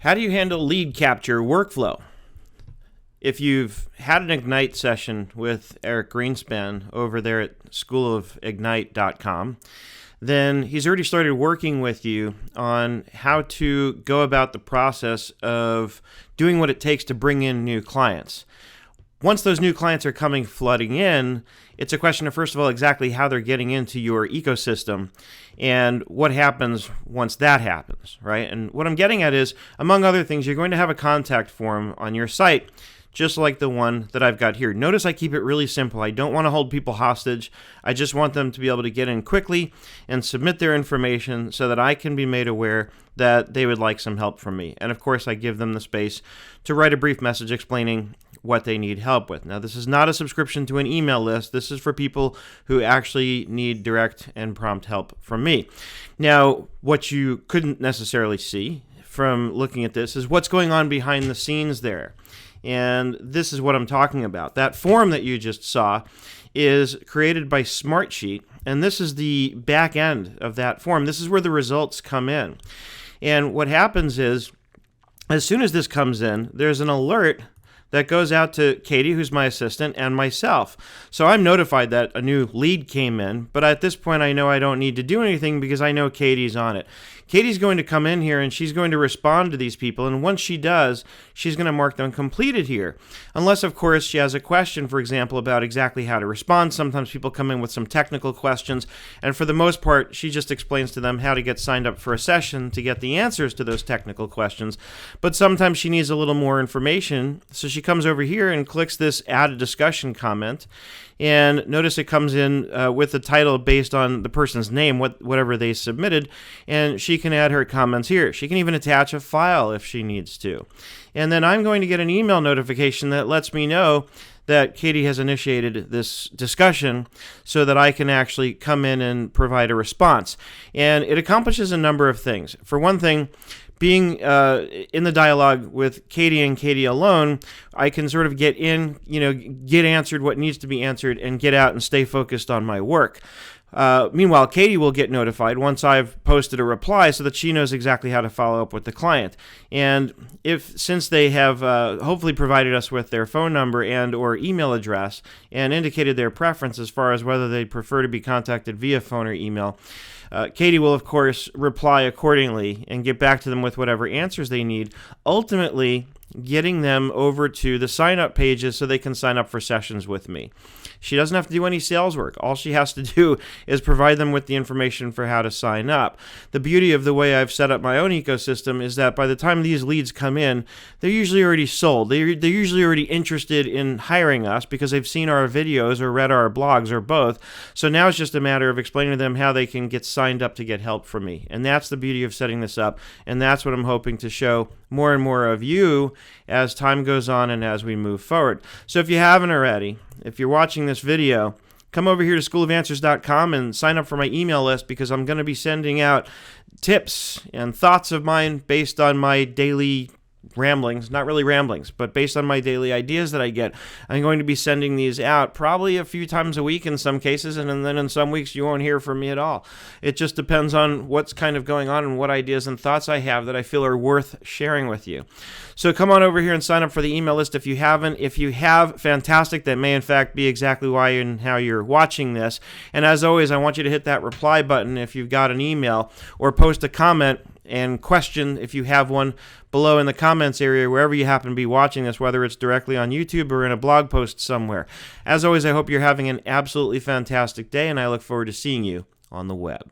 How do you handle lead capture workflow? If you've had an Ignite session with Eric Greenspan over there at schoolofignite.com, then he's already started working with you on how to go about the process of doing what it takes to bring in new clients. Once those new clients are coming flooding in, it's a question of, first of all, exactly how they're getting into your ecosystem and what happens once that happens, right? And what I'm getting at is, among other things, you're going to have a contact form on your site, just like the one that I've got here. Notice I keep it really simple. I don't want to hold people hostage. I just want them to be able to get in quickly and submit their information so that I can be made aware that they would like some help from me. And of course, I give them the space to write a brief message explaining what they need help with. Now, this is not a subscription to an email list. This is for people who actually need direct and prompt help from me. Now, what you couldn't necessarily see from looking at this is what's going on behind the scenes there. And this is what I'm talking about. That form that you just saw is created by Smartsheet, and this is the back end of that form. This is where the results come in. And what happens is, as soon as this comes in, there's an alert that goes out to Katie, who's my assistant, and myself. So I'm notified that a new lead came in, but at this point I know I don't need to do anything because I know Katie's on it. Katie's going to come in here and she's going to respond to these people, and once she does, she's going to mark them completed here. Unless, of course, she has a question, for example, about exactly how to respond. Sometimes people come in with some technical questions, and for the most part, she just explains to them how to get signed up for a session to get the answers to those technical questions. But sometimes she needs a little more information, so she comes over here and clicks this Add a Discussion comment, and notice it comes in with the title based on the person's name, whatever they submitted, and she can add her comments here. She can even attach a file if she needs to. And then I'm going to get an email notification that lets me know that Katie has initiated this discussion so that I can actually come in and provide a response. And it accomplishes a number of things. For one thing, being in the dialogue with Katie and Katie alone, I can sort of get in, get answered what needs to be answered and get out and stay focused on my work. Meanwhile, Katie will get notified once I've posted a reply so that she knows exactly how to follow up with the client. And since they have hopefully provided us with their phone number and or email address and indicated their preference as far as whether they prefer to be contacted via phone or email, Katie will, of course, reply accordingly and get back to them with whatever answers they need, ultimately getting them over to the sign-up pages so they can sign up for sessions with me. She doesn't have to do any sales work. All she has to do is provide them with the information for how to sign up. The beauty of the way I've set up my own ecosystem is that by the time these leads come in, they're usually already sold. They're usually already interested in hiring us because they've seen our videos or read our blogs or both. So now it's just a matter of explaining to them how they can get signed up to get help from me. And that's the beauty of setting this up. And that's what I'm hoping to show more and more of you as time goes on and as we move forward. So if you haven't already, if you're watching this video, come over here to schoolofanswers.com and sign up for my email list because I'm going to be sending out tips and thoughts of mine based on my daily ramblings, not really ramblings, but based on my daily ideas that I get. I'm going to be sending these out probably a few times a week in some cases, and then in some weeks you won't hear from me at all. It just depends on what's kind of going on and what ideas and thoughts I have that I feel are worth sharing with you. So come on over here and sign up for the email list if you haven't. If you have, fantastic. That may in fact be exactly why and how you're watching this. And as always, I want you to hit that reply button if you've got an email, or post a comment and question if you have one below in the comments area wherever you happen to be watching this, whether it's directly on YouTube or in a blog post somewhere. As always, I hope you're having an absolutely fantastic day, and I look forward to seeing you on the web.